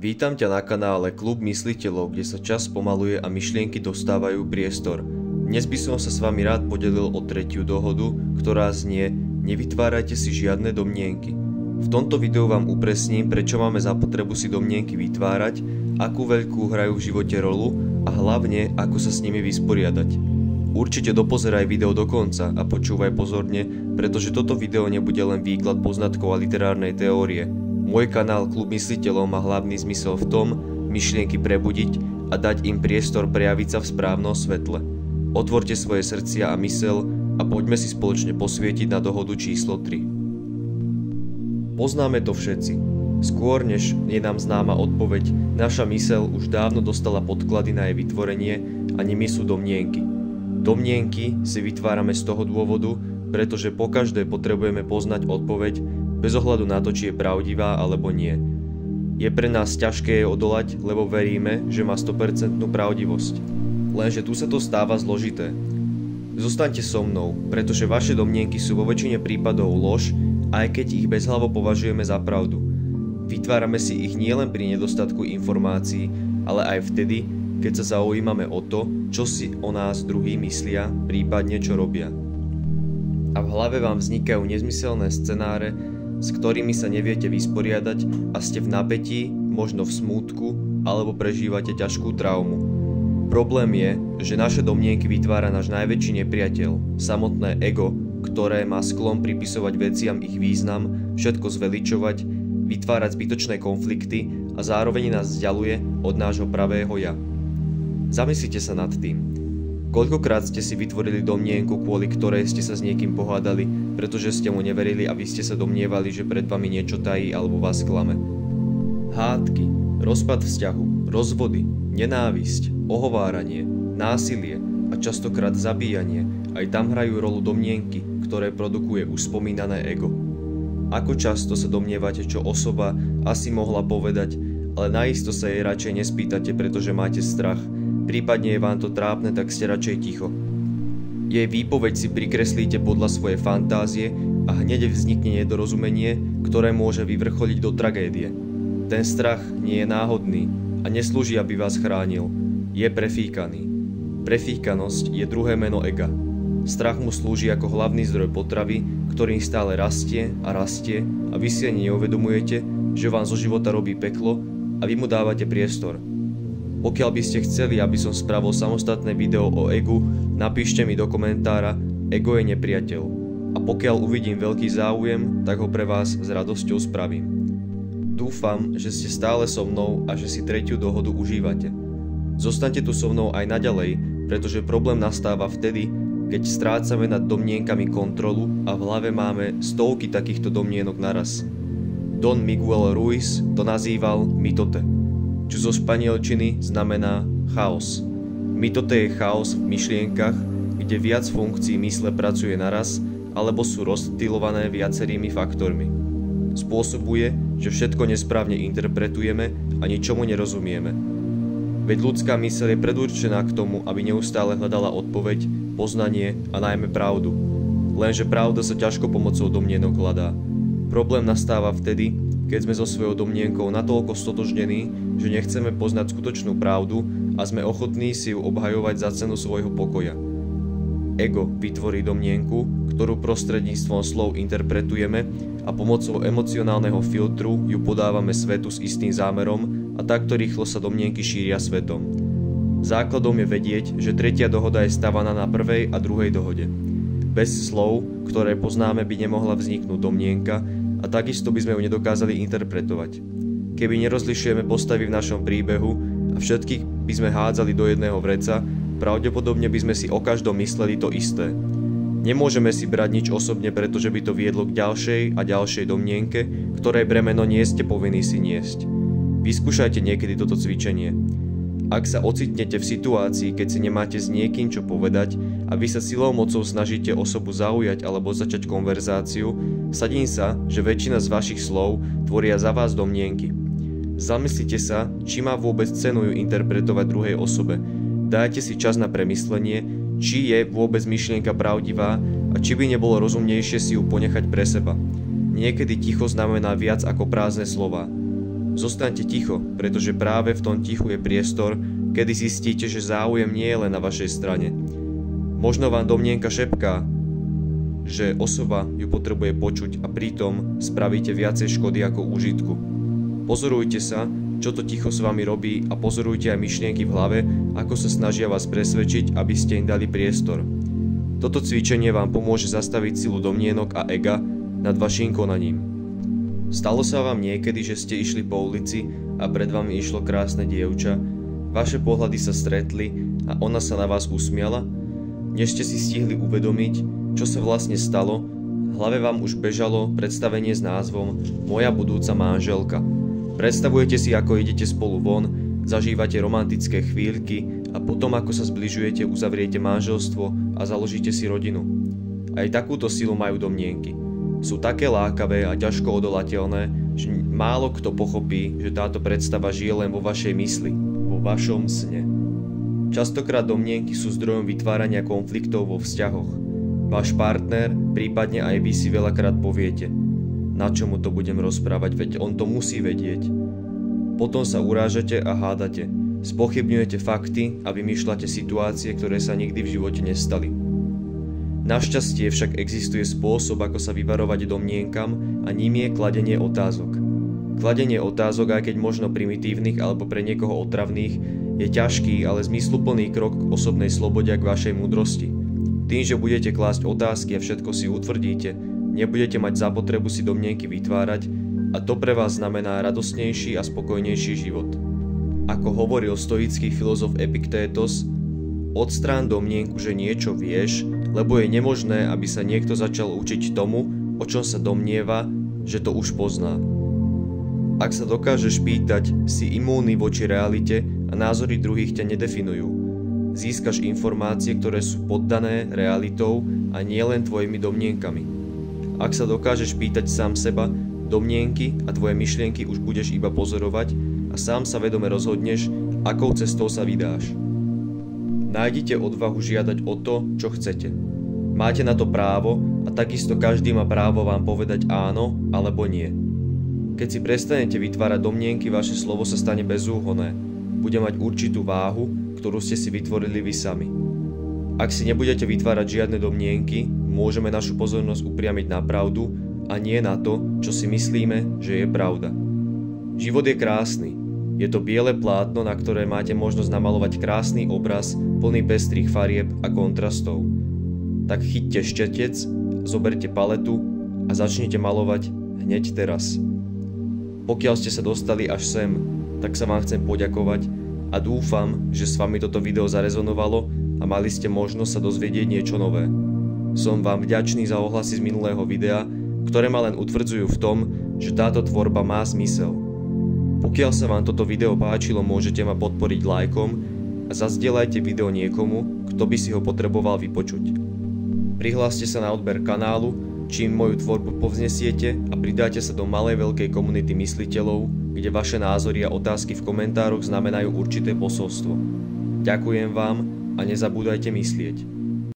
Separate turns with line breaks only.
Vítam ťa na kanále Klub mysliteľov, kde sa čas pomaluje a myšlienky dostávajú priestor. Dnes by som sa s vami rád podelil o tretiu dohodu, ktorá znie: nevytvárajte si žiadne domnienky. V tomto videu vám upresním, prečo máme zapotrebu si domnienky vytvárať, akú veľkú hrajú v živote rolu a hlavne, ako sa s nimi vysporiadať. Určite dopozeraj video do konca a počúvaj pozorne, pretože toto video nebude len výklad poznatkov a literárnej teórie. Môj kanál Klub mysliteľov má hlavný zmysel v tom, myšlienky prebudiť a dať im priestor prejaviť sa v správnom svetle. Otvorte svoje srdcia a mysel a poďme si spoločne posvietiť na dohodu číslo 3. Poznáme to všetci. Skôr než je nám známa odpoveď, naša myseľ už dávno dostala podklady na jej vytvorenie a nimi sú domnienky. Domnienky si vytvárame z toho dôvodu, pretože pokaždé potrebujeme poznať odpoveď, bez ohľadu na to, či je pravdivá alebo nie. Je pre nás ťažké jej odolať, lebo veríme, že má 100% pravdivosť. Lenže tu sa to stáva zložité. Zostaňte so mnou, pretože vaše domnienky sú vo väčšine prípadov lož, aj keď ich bezhlavo považujeme za pravdu. Vytvárame si ich nielen pri nedostatku informácií, ale aj vtedy, keď sa zaujímame o to, čo si o nás druhí myslia, prípadne čo robia. A v hlave vám vznikajú nezmyselné scenáre, s ktorými sa neviete vysporiadať a ste v napätí, možno v smútku, alebo prežívate ťažkú traumu. Problém je, že naše domnienky vytvára náš najväčší nepriateľ, samotné ego, ktoré má sklon pripisovať veciam ich význam, všetko zveličovať, vytvárať zbytočné konflikty a zároveň nás vzdialuje od nášho pravého ja. Zamyslite sa nad tým. Koľkokrát ste si vytvorili domnienku, kvôli ktorej ste sa s niekým pohádali, pretože ste mu neverili a vy ste sa domnievali, že pred vami niečo tají alebo vás klame. Hádky, rozpad vzťahu, rozvody, nenávisť, ohováranie, násilie a častokrát zabíjanie, aj tam hrajú rolu domnienky, ktoré produkuje už spomínané ego. Ako často sa domnievate, čo osoba asi mohla povedať, ale naisto sa jej radšej nespýtate, pretože máte strach. Prípadne je vám to trápne, tak ste radšej ticho. Jej výpoveď si prikreslíte podľa svojej fantázie a hneď vznikne nedorozumenie, ktoré môže vyvrcholiť do tragédie. Ten strach nie je náhodný a neslúži, aby vás chránil. Je prefíkaný. Prefíkanosť je druhé meno ega. Strach mu slúži ako hlavný zdroj potravy, ktorým stále rastie a vy si ani neuvedomujete, že vám zo života robí peklo a vy mu dávate priestor. Pokiaľ by ste chceli, aby som spravil samostatné video o egu, napíšte mi do komentára: ego je nepriateľ. A pokiaľ uvidím veľký záujem, tak ho pre vás s radosťou spravím. Dúfam, že ste stále so mnou a že si tretiu dohodu užívate. Zostaňte tu so mnou aj naďalej, pretože problém nastáva vtedy, keď strácame nad domnienkami kontrolu a v hlave máme stovky takýchto domnienok naraz. Don Miguel Ruiz to nazýval mitote, čo zo španielčiny znamená chaos. Mitote je chaos v myšlienkach, kde viac funkcií mysle pracuje naraz alebo sú rozptýlované viacerými faktormi. Spôsobuje, že všetko nesprávne interpretujeme a ničomu nerozumieme. Veď ľudská myseľ je predurčená k tomu, aby neustále hľadala odpoveď, poznanie a najmä pravdu. Lenže pravda sa ťažko pomocou domnienok hľadá. Problém nastáva vtedy, keď sme so svojou domnienkou natoľko stotožnení, že nechceme poznať skutočnú pravdu a sme ochotní si ju obhajovať za cenu svojho pokoja. Ego vytvorí domnienku, ktorú prostredníctvom slov interpretujeme a pomocou emocionálneho filtru ju podávame svetu s istým zámerom a takto rýchlo sa domnienky šíria svetom. Základom je vedieť, že tretia dohoda je stavaná na prvej a druhej dohode. Bez slov, ktoré poznáme, by nemohla vzniknúť domnienka, a takisto by sme ju nedokázali interpretovať. Keby nerozlišujeme postavy v našom príbehu a všetkých by sme hádzali do jedného vreca, pravdepodobne by sme si o každom mysleli to isté. Nemôžeme si brať nič osobne, pretože by to viedlo k ďalšej a ďalšej domnienke, ktorej bremeno nie ste povinní si niesť. Vyskúšajte niekedy toto cvičenie. Ak sa ocitnete v situácii, keď si nemáte s niekým čo povedať a vy sa silou mocou snažíte osobu zaujať alebo začať konverzáciu, vsadím sa, že väčšina z vašich slov tvoria za vás domnienky. Zamyslite sa, či má vôbec cenu ju interpretovať druhej osobe. Dajte si čas na premyslenie, či je vôbec myšlienka pravdivá a či by nebolo rozumnejšie si ju ponechať pre seba. Niekedy ticho znamená viac ako prázdne slová. Zostaňte ticho, pretože práve v tom tichu je priestor, kedy zistíte, že záujem nie je len na vašej strane. Možno vám domnienka šepká, že osoba ju potrebuje počuť a pritom spravíte viacej škody ako úžitku. Pozorujte sa, čo to ticho s vami robí a pozorujte aj myšlienky v hlave, ako sa snažia vás presvedčiť, aby ste im dali priestor. Toto cvičenie vám pomôže zastaviť silu domnienok a ega nad vaším konaním. Stalo sa vám niekedy, že ste išli po ulici a pred vami išlo krásne dievča, vaše pohľady sa stretli a ona sa na vás usmiala? Než ste si stihli uvedomiť, čo sa vlastne stalo, v hlave vám už bežalo predstavenie s názvom Moja budúca manželka. Predstavujete si, ako idete spolu von, zažívate romantické chvíľky a potom, ako sa zbližujete, uzavriete manželstvo a založíte si rodinu. Aj takúto silu majú domnienky. Sú také lákavé a ťažko odolateľné, že málo kto pochopí, že táto predstava žije len vo vašej mysli, vo vašom sne. Častokrát domnienky sú zdrojom vytvárania konfliktov vo vzťahoch. Váš partner, prípadne aj vy si veľakrát poviete: na čo mu to budem rozprávať, veď on to musí vedieť. Potom sa urážate a hádate, spochybňujete fakty a vymýšľate situácie, ktoré sa nikdy v živote nestali. Našťastie však existuje spôsob, ako sa vyvarovať domnienkam a ním je kladenie otázok. Kladenie otázok, aj keď možno primitívnych alebo pre niekoho otravných, je ťažký, ale zmysluplný krok k osobnej slobode a k vašej múdrosti. Tým, že budete klásť otázky a všetko si utvrdíte, nebudete mať zapotrebu si domnienky vytvárať a to pre vás znamená radostnejší a spokojnejší život. Ako hovoril stoický filozof Epiktétos, odstrán domnienku, že niečo vieš, lebo je nemožné, aby sa niekto začal učiť tomu, o čom sa domnieva, že to už pozná. Ak sa dokážeš pýtať, si imúnny voči realite a názory druhých ťa nedefinujú. Získaš informácie, ktoré sú poddané realitou a nie len tvojimi domnienkami. Ak sa dokážeš pýtať sám seba, domnienky a tvoje myšlienky už budeš iba pozorovať a sám sa vedome rozhodneš, akou cestou sa vydáš. Nájdite odvahu žiadať o to, čo chcete. Máte na to právo a takisto každý má právo vám povedať áno alebo nie. Keď si prestanete vytvárať domnienky, vaše slovo sa stane bezúhonné. Bude mať určitú váhu, ktorú ste si vytvorili vy sami. Ak si nebudete vytvárať žiadne domnienky, môžeme našu pozornosť upriamiť na pravdu a nie na to, čo si myslíme, že je pravda. Život je krásny. Je to biele plátno, na ktoré máte možnosť namalovať krásny obraz, plný pestrých farieb a kontrastov. Tak chyťte štetec, zoberte paletu a začnite malovať hneď teraz. Pokiaľ ste sa dostali až sem, tak sa vám chcem poďakovať a dúfam, že s vami toto video zarezonovalo a mali ste možnosť sa dozvedieť niečo nové. Som vám vďačný za ohlasy z minulého videa, ktoré ma len utvrdzujú v tom, že táto tvorba má zmysel. Pokiaľ sa vám toto video páčilo, môžete ma podporiť lajkom a zazdieľajte video niekomu, kto by si ho potreboval vypočuť. Prihláste sa na odber kanálu, čím moju tvorbu povznesiete a pridáte sa do malej veľkej komunity mysliteľov, kde vaše názory a otázky v komentároch znamenajú určité posolstvo. Ďakujem vám a nezabúdajte myslieť.